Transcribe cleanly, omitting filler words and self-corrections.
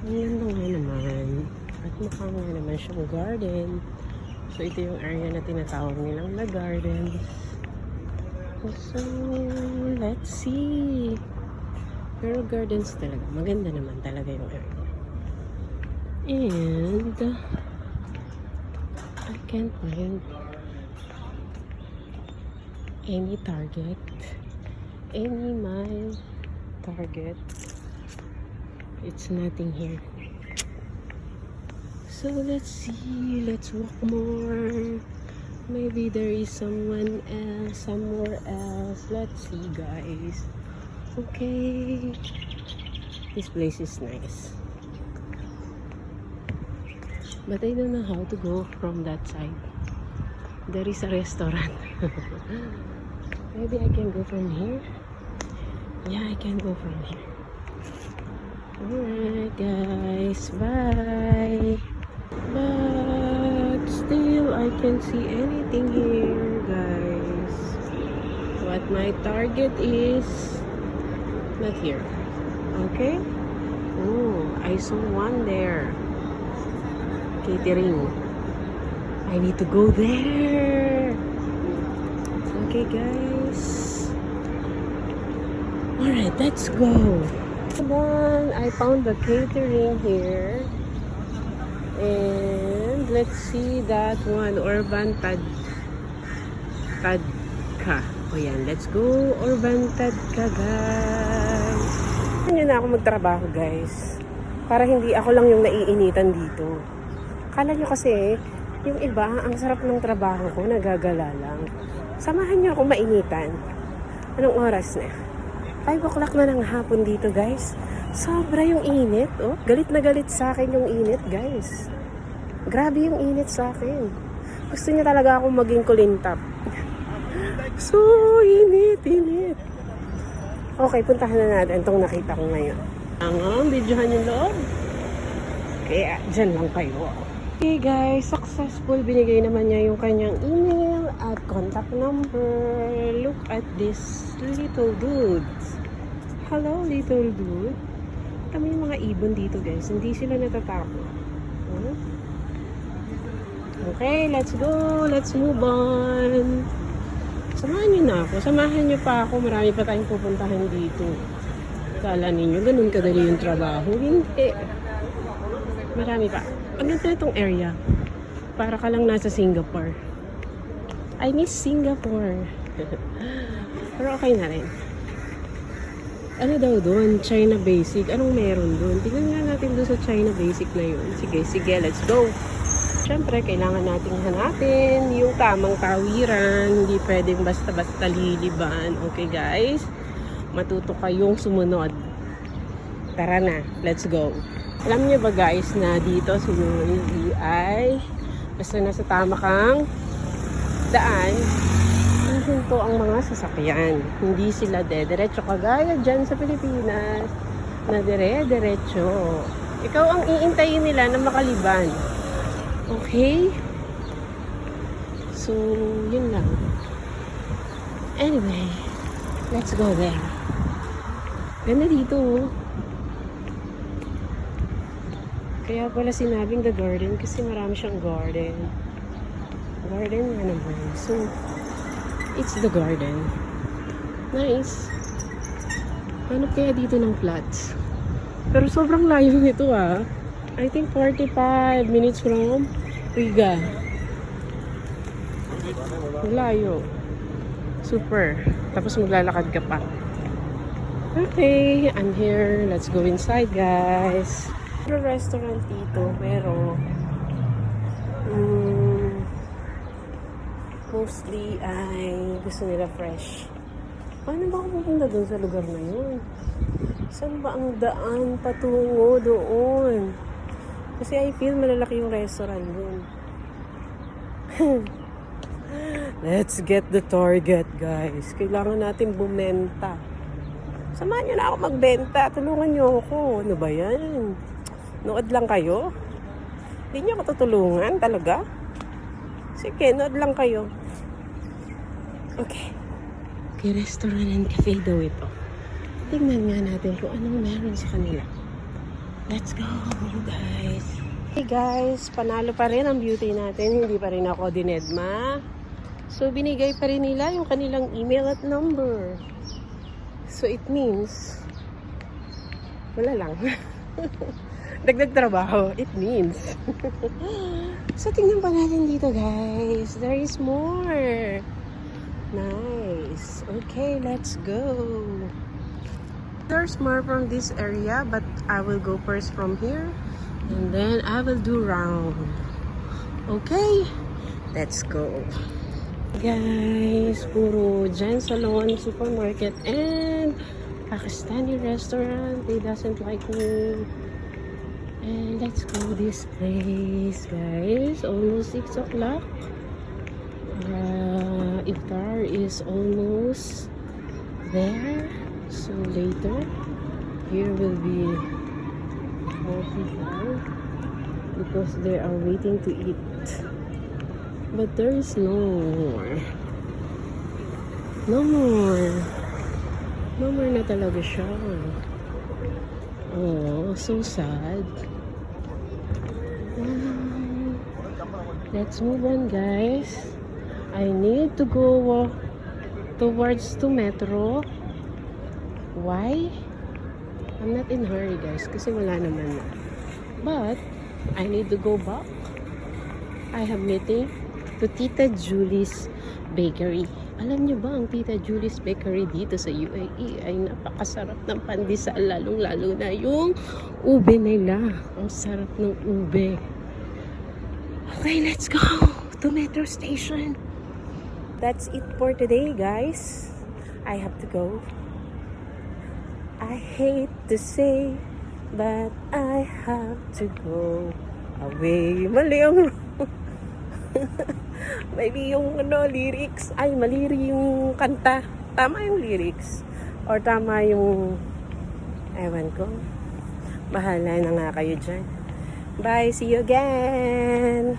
Ang ganda nga naman. At mukha nga naman siyang garden. So, ito yung area na tinatawag nilang La Garden. So, let's see. Pero gardens talaga. Maganda naman talaga yung area. And, I can't find any target. Any mile target. It's nothing here. So let's see, let's walk more. Maybe there is someone else, somewhere else. Let's see, guys. Okay. This place is nice. But I don't know how to go from that side. There is a restaurant. Maybe I can go from here. Yeah, I can go from here. Alright guys, bye. But still I can't see anything here, guys. What my target is not here. Okay? Oh, I saw one there. Catering. I need to go there. Okay guys. Alright, let's go. Then I found the catering here, and let's see that one, Urban Tadka. O yan, let's go Urban Tadka, guys. Hindi na ako magtrabaho, guys, para hindi ako lang yung naiinitan dito. Kala nyo kasi yung iba, ang sarap ng trabaho ko, nagagala lang. Samahan nyo ako mainitan. Anong oras na? 5 o'clock na ng hapon dito, guys. Sobra yung init, oh. Galit na galit sa akin yung init, guys. Grabe yung init sa akin. Gusto niya talaga akong maging kulintap. So, init. Okay, puntahan na natin itong nakita ko ngayon. Ang videohan yung loob. Kaya, dyan lang kayo. Okay, guys. Successful. Binigay naman niya yung kanyang email at contact number. Look at this little dude. Hello, little dude. Kami yung mga ibon dito, guys. Hindi sila natatakot. Huh? Okay, let's go. Let's move on. Samahan niyo na ako. Samahan niyo pa ako. Marami pa tayong pupuntahan dito. Kala ninyo, ganun kadali yung trabaho. Hindi. Marami pa. Ang ganda itong area. Para ka lang nasa Singapore. I miss Singapore. Pero okay na rin. Ano daw doon? China Basic. Anong meron doon? Tingnan nga natin doon sa China Basic na yun. Sige, let's go. Siyempre, kailangan nating hanapin yung tamang tawiran. Hindi pwedeng basta-basta liliban. Okay, guys? Matuto kayong sumunod. Tara na. Let's go. Alam niyo ba, guys, na dito sa UAE ay basta nasa tama kang daan, hinto ang mga sasakyan. Hindi sila diretso kagaya dyan sa Pilipinas na diretso. Ikaw ang iintayin nila na makaliban. Okay? So, yun lang. Anyway, let's go there. Ganda dito, oh. Kaya pala sinabing the garden kasi marami siyang garden. Garden nga naman. So, it's the garden. Nice. Hanap kaya dito ng flats. Pero sobrang layo nito, ah. I think 45 minutes from Riga. Layo. Super. Tapos maglalakad ka pa. Okay, I'm here. Let's go inside, guys. May restaurant dito, pero mostly ay gusto nila fresh. Paano ba ako pupunta doon sa lugar na yun? Saan ba ang daan patungo doon? Kasi I feel malalaki yung restaurant doon. Let's get the target, guys. Kailangan natin bumenta. Samahan nyo na ako magbenta. Tulungan nyo ako. Ano ba yan? Nood lang kayo? Hindi nyo ako tutulungan talaga? Sige, nood lang kayo. Okay. Okay, restaurant and cafe daw ito. Tingnan nga natin kung anong meron sa kanila. Let's go, guys. Hey guys, panalo pa rin ang beauty natin. Hindi pa rin ako dinedma. So, binigay pa rin nila yung kanilang email at number. So, it means, wala lang. Dagdag trabaho, it means. So, tingnan pa natin dito, guys. There is more. Nice. Okay, let's go. There's more from this area, but I will go first from here. And then I will do round. Okay, let's go. Guys, puro Jen Salon Supermarket and Pakistani restaurant. They doesn't like me. And let's go this place, guys. Almost 6 o'clock. Iftar is almost there. So later, here will be more people because they are waiting to eat. But there is no more. No more. No more na talaga siya. Oh, so sad. Let's move on, guys. I need to go towards to metro. Why? I'm not in hurry, guys, kasi wala naman na. But I need to go back. I have meeting to Tita Julie's Bakery. Alam niyo ba, ang Tita Julie's Bakery dito sa UAE ay napakasarap ng pandesal, lalong-lalo na yung ube nila. Ang sarap ng ube. Okay, let's go to metro station. That's it for today, guys. I have to go. I hate to say, but I have to go away. Mali ang maybe yung lyrics. Ay, mali yung kanta. Tama yung lyrics. Or tama yung, ewan ko. Bahala na nga kayo dyan. Bye, see you again.